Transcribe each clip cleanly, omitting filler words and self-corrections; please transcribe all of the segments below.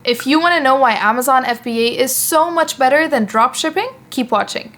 If you want to know why Amazon FBA is so much better than dropshipping, keep watching.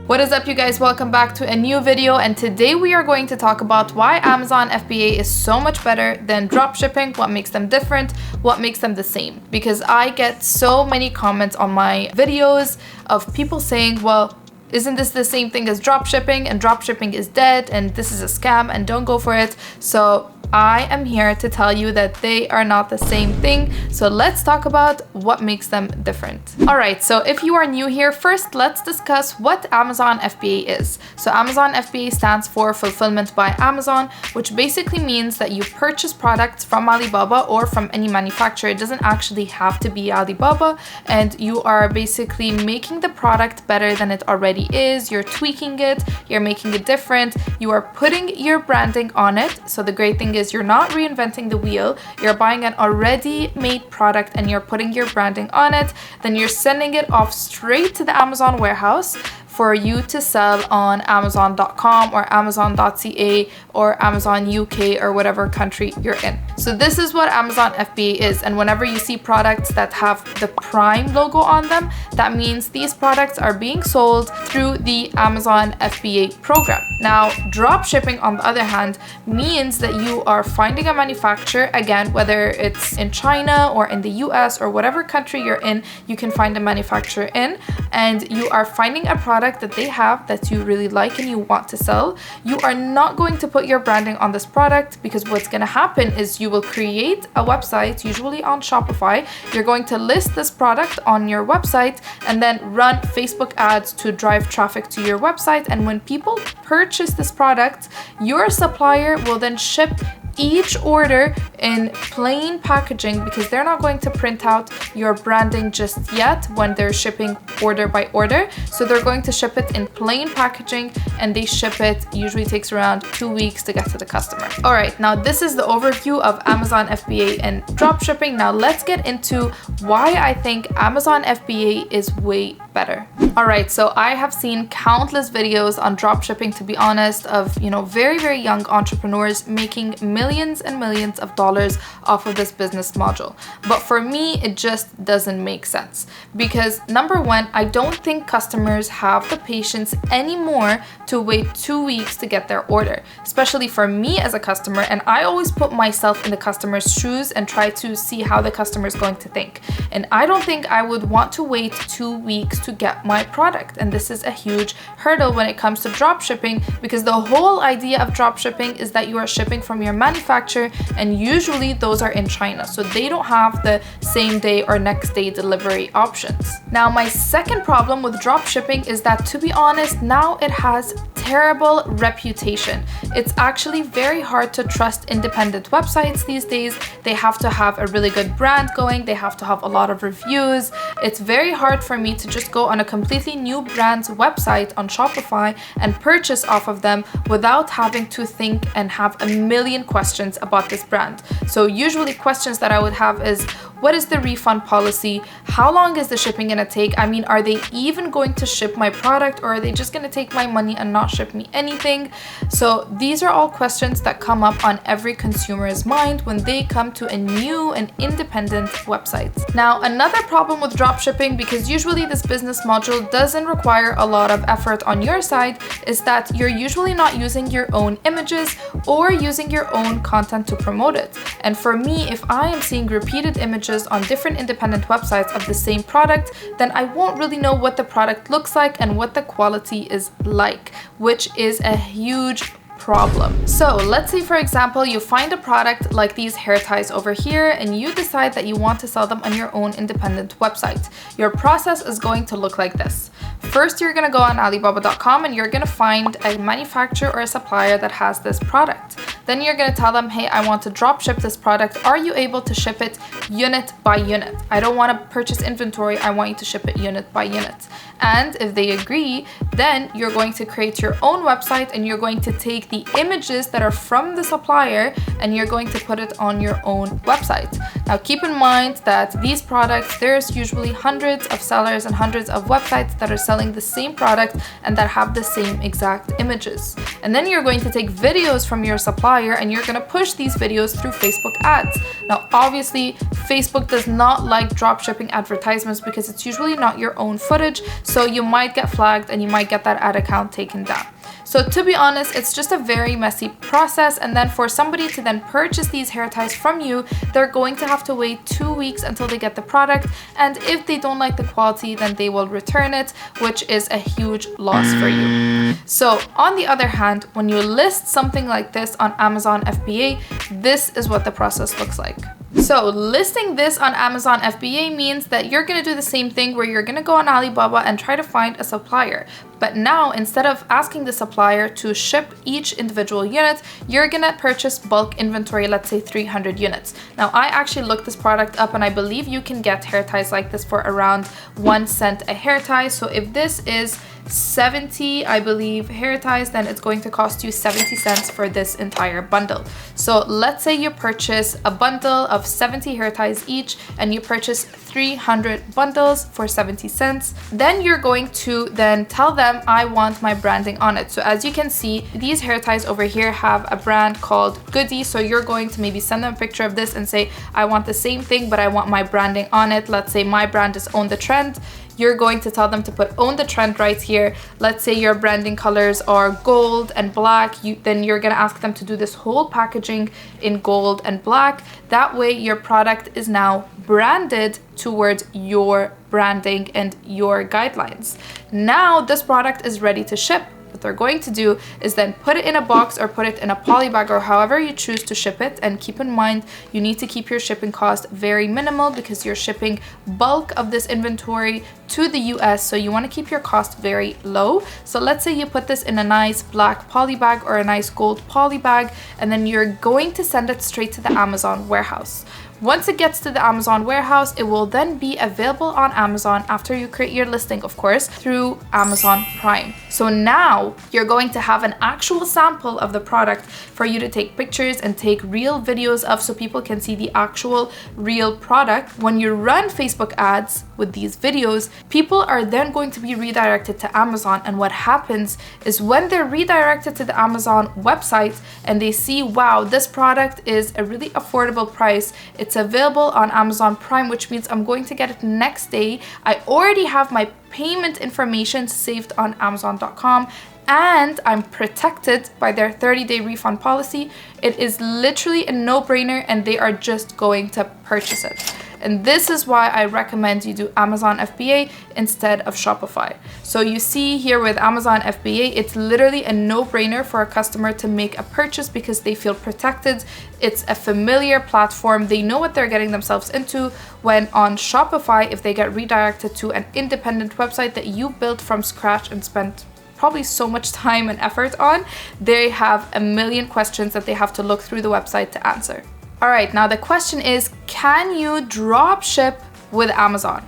What is up, you guys? Welcome back to a new video, and today we are going to talk about why Amazon FBA is so much better than dropshipping, what makes them different, what makes them the same. Because I get so many comments on my videos of people saying, well, isn't this the same thing as dropshipping, and dropshipping is dead and this is a scam and don't go for it. So I am here to tell you that they are not the same thing. So let's talk about what makes them different. All right, so if you are new here, first let's discuss what Amazon FBA is. So Amazon FBA stands for Fulfillment by Amazon, which basically means that you purchase products from Alibaba or from any manufacturer. It doesn't actually have to be Alibaba, and you are basically making the product better than it already is. You're tweaking it, you're making it different, you are putting your branding on it. So the great thing is you're not reinventing the wheel. You're buying an already made product and you're putting your branding on it. Then you're sending it off straight to the Amazon warehouse for you to sell on Amazon.com or Amazon.ca or Amazon UK or whatever country you're in. So this is what Amazon FBA is, and whenever you see products that have the Prime logo on them, that means these products are being sold through the Amazon FBA program. Now, dropshipping, on the other hand, means that you are finding a manufacturer, again, whether it's in China or in the US or whatever country you're in, you can find a manufacturer in, and you are finding a product that they have that you really like and you want to sell. You are not going to put your branding on this product, because what's going to happen is you will create a website, usually on Shopify. You're going to list this product on your website and then run Facebook ads to drive traffic to your website. And when people purchase this product, your supplier will then ship each order in plain packaging, because they're not going to print out your branding just yet when they're shipping order by order. So they're going to ship it in plain packaging, and they ship it, usually takes around 2 weeks to get to the customer. All right, now this is the overview of Amazon FBA and dropshipping. Now let's get into why I think Amazon FBA is way better. All right, so I have seen countless videos on dropshipping, to be honest, of, very, very young entrepreneurs making millions and millions of dollars off of this business module. But for me, it just doesn't make sense, because number one, I don't think customers have the patience anymore to wait 2 weeks to get their order, especially for me as a customer. And I always put myself in the customer's shoes and try to see how the customer is going to think. And I don't think I would want to wait 2 weeks to get my product. And this is a huge hurdle when it comes to dropshipping, because the whole idea of dropshipping is that you are shipping from your manufacturer, and usually those are in China, so they don't have the same day or next day delivery options. Now, my second problem with dropshipping is that, to be honest, now it has terrible reputation. It's actually very hard to trust independent websites these days. They have to have a really good brand going, they have to have a lot of reviews. It's very hard for me to just go on a completely new brand's website on Shopify and purchase off of them without having to think and have a million questions about this brand. So usually questions that I would have is, what is the refund policy? How long is the shipping gonna take? I mean, are they even going to ship my product, or are they just gonna take my money and not ship me anything? So these are all questions that come up on every consumer's mind when they come to a new and independent website. Now, another problem with dropshipping, because usually this business module doesn't require a lot of effort on your side, is that you're usually not using your own images or using your own content to promote it. And for me, if I am seeing repeated images on different independent websites of the same product, then I won't really know what the product looks like and what the quality is like, which is a huge problem. So let's say, for example, you find a product like these hair ties over here, and you decide that you want to sell them on your own independent website. Your process is going to look like this. First, you're going to go on Alibaba.com and you're going to find a manufacturer or a supplier that has this product. Then you're going to tell them, hey, I want to drop ship this product. Are you able to ship it unit by unit? I don't want to purchase inventory. I want you to ship it unit by unit. And if they agree, then you're going to create your own website, and you're going to take the images that are from the supplier and you're going to put it on your own website. Now keep in mind that these products, there's usually hundreds of sellers and hundreds of websites that are selling the same product and that have the same exact images. And then you're going to take videos from your supplier and you're going to push these videos through Facebook ads. Now obviously Facebook does not like dropshipping advertisements because it's usually not your own footage, so you might get flagged and you might get that ad account taken down. So to be honest, it's just a very messy process, and then for somebody to then purchase these hair ties from you, they're going to have to wait 2 weeks until they get the product, and if they don't like the quality, then they will return it, which is a huge loss for you. So on the other hand, when you list something like this on Amazon FBA, this is what the process looks like. So listing this on Amazon FBA means that you're going to do the same thing where you're going to go on Alibaba and try to find a supplier. But now, instead of asking the supplier to ship each individual unit, you're going to purchase bulk inventory, let's say 300 units. Now, I actually looked this product up and I believe you can get hair ties like this for around 1 cent a hair tie. So if this is 70, I believe, hair ties, then it's going to cost you 70 cents for this entire bundle. So let's say you purchase a bundle of 70 hair ties each and you purchase 300 bundles for 70 cents. Then you're going to then tell them, I want my branding on it. So as you can see, these hair ties over here have a brand called Goody. So you're going to maybe send them a picture of this and say, I want the same thing, but I want my branding on it. Let's say my brand is Own the Trend. You're going to tell them to put Own the Trend right here. Let's say your branding colors are gold and black. Then you're going to ask them to do this whole packaging in gold and black. That way your product is now branded towards your branding and your guidelines. Now this product is ready to ship. What they're going to do is then put it in a box or put it in a poly bag or however you choose to ship it. And keep in mind, you need to keep your shipping cost very minimal because you're shipping bulk of this inventory to the US, so you want to keep your cost very low. So let's say you put this in a nice black poly bag or a nice gold poly bag, and then you're going to send it straight to the Amazon warehouse. Once it gets to the Amazon warehouse, it will then be available on Amazon after you create your listing, of course, through Amazon Prime. So now you're going to have an actual sample of the product for you to take pictures and take real videos of, so people can see the actual real product. When you run Facebook ads with these videos, people are then going to be redirected to Amazon. And what happens is when they're redirected to the Amazon website and they see, wow, this product is a really affordable price. It's available on Amazon Prime, which means I'm going to get it next day. I already have my payment information saved on Amazon.com and I'm protected by their 30-day refund policy. It is literally a no-brainer and they are just going to purchase it. And this is why I recommend you do Amazon FBA instead of Shopify. So you see here with Amazon FBA, it's literally a no-brainer for a customer to make a purchase because they feel protected. It's a familiar platform. They know what they're getting themselves into. When on Shopify, if they get redirected to an independent website that you built from scratch and spent probably so much time and effort on, they have a million questions that they have to look through the website to answer. All right, now the question is, can you drop ship with Amazon?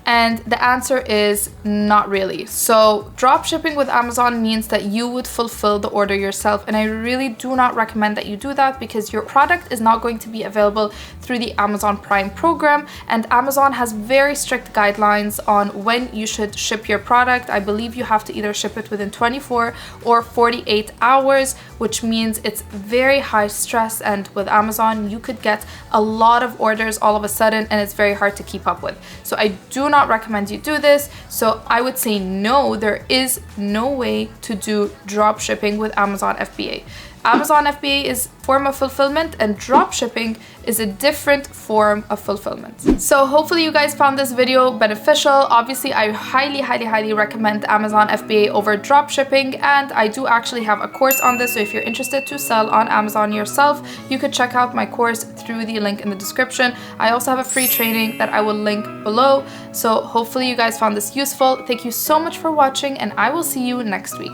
And the answer is not really. So drop shipping with Amazon means that you would fulfill the order yourself. And I really do not recommend that you do that because your product is not going to be available through the Amazon Prime program. And Amazon has very strict guidelines on when you should ship your product. I believe you have to either ship it within 24 or 48 hours, which means it's very high stress. And with Amazon, you could get a lot of orders all of a sudden and it's very hard to keep up with. So I do not recommend you do this. So I would say no, there is no way to do drop shipping with Amazon FBA. Amazon FBA is a form of fulfillment and drop shipping is a different form of fulfillment. So hopefully you guys found this video beneficial. Obviously, I highly recommend Amazon FBA over drop shipping, and I do actually have a course on this. So if you're interested to sell on Amazon yourself, you could check out my course through the link in the description. I also have a free training that I will link below. So hopefully you guys found this useful. Thank you so much for watching and I will see you next week.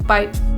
Bye.